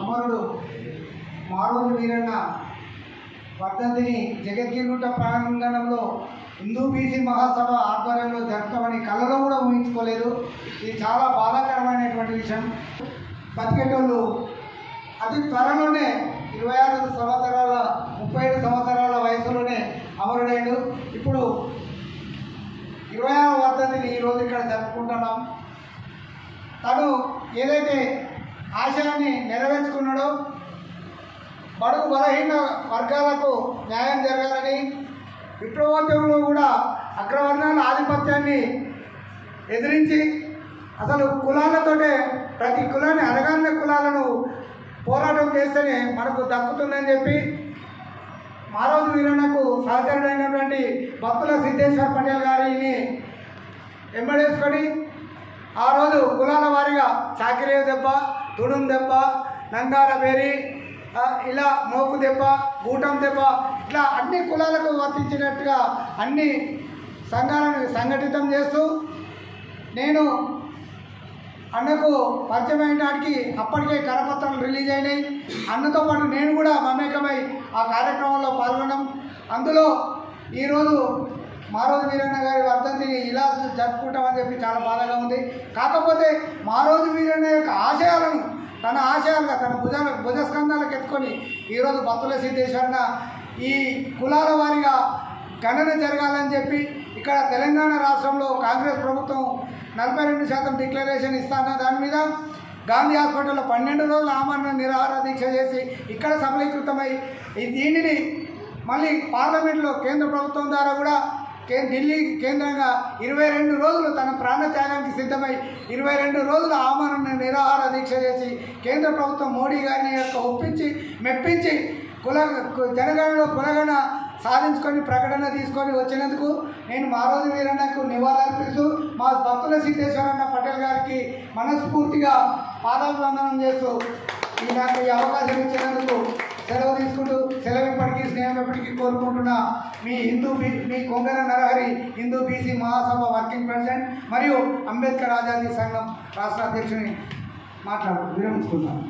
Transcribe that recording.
అమరుడు మారోజు వీరన్న వర్ధంతిని జగద్గిరిగుట్ట ప్రాంగణంలో హిందూ బీసీ మహాసభ ఆధ్వర్యంలో జరుపుతామని కళ్ళలో కూడా ఊహించుకోలేదు. ఇది చాలా బాధాకరమైనటువంటి విషయం. బతికేటోళ్ళు అతి త్వరలోనే 27 సంవత్సరాల 37 సంవత్సరాల వయసులోనే అమరుడైండు. ఇప్పుడు 26వ వర్ధంతిని ఈరోజు ఇక్కడ జరుపుకుంటున్నాం. తను ఏదైతే ఆశయాన్ని నెరవేర్చుకున్నాడో బడుగు బలహీన వర్గాలకు న్యాయం జరగాలని, విప్లవోద్యమంలో కూడా అగ్రవర్ణాల ఆధిపత్యాన్ని ఎదిరించి అసలు కులాలతోటే ప్రతి కులాన్ని అణగారిన కులాలను పోరాటం చేస్తేనే మనకు దక్కుతుందని చెప్పి మారోజు వీరన్నకు సహచరుడైనటువంటి భక్తుల సిద్ధేశ్వర్ పటేల్ గారిని వెంబడేసుకొని ఆ రోజు కులాల వారీగా చాకిరే దెబ్బ, తుడుం దెబ్బ, నంగార బేరి, ఇలా మోకు దెబ్బ, గూటం దెబ్బ, ఇట్లా అన్ని కులాలకు వర్తించినట్టుగా అన్ని సంఘాలను సంఘటితం చేస్తూ నేను అన్నకు పరిచయం నాటికి అప్పటికే కరపత్రాలు రిలీజ్ అయినాయి. అన్నతో పాటు నేను కూడా మమేకమై ఆ కార్యక్రమంలో పాల్గొన్నాం. అందులో ఈరోజు మారోజు వీరన్న గారి వర్ధంతిని ఇలా జరుపుకుంటామని చెప్పి చాలా బాధగా ఉంది. కాకపోతే మారోజు వీరన్న యొక్క ఆశయాలను తన ఆశయాలుగా తన భుజస్కంధాలకు ఎత్తుకొని ఈరోజు భక్తుల సిద్ధేశ్వరన్న ఈ కులాల వారీగా గణన జరగాలని చెప్పి ఇక్కడ తెలంగాణ రాష్ట్రంలో కాంగ్రెస్ ప్రభుత్వం 42% డిక్లరేషన్ ఇస్తాన దాని మీద గాంధీ హాస్పిటల్లో 12 రోజులు ఆమరణ నిరాహార దీక్ష చేసి ఇక్కడ సఫలీకృతమై దీనిని మళ్ళీ పార్లమెంట్లో కేంద్ర ప్రభుత్వం ద్వారా కూడా ఢిల్లీ కేంద్రంగా 22 రోజులు తన ప్రాణత్యాగానికి సిద్ధమై 22 రోజులు ఆమరణ నిరాహార దీక్ష చేసి కేంద్ర ప్రభుత్వం మోడీ గారిని యొక్క ఒప్పించి మెప్పించి జనగణలో కులగణ సాధించుకొని ప్రకటన తీసుకొని వచ్చినందుకు నేను మారోజు వీరన్నకు నివాళులర్పిస్తూ మా భక్తుల సిద్ధేశ్వరన్న పటేల్ గారికి మనస్ఫూర్తిగా పాదాభివందనం చేస్తూ నాకు ఈ అవకాశం ఇచ్చినందుకు సెలవు తీసుకుంటూ సెలవు ఇప్పటికీ స్నేహం ఎప్పటికీ కోరుకుంటున్న మీ కొంగర నరహరి హిందూ బీసీ మహాసభ వర్కింగ్ ప్రెసిడెంట్ మరియు అంబేద్కర్ ఆజాదీ సంఘం రాష్ట్ర అధ్యక్షుని విరమించుకుంటాను.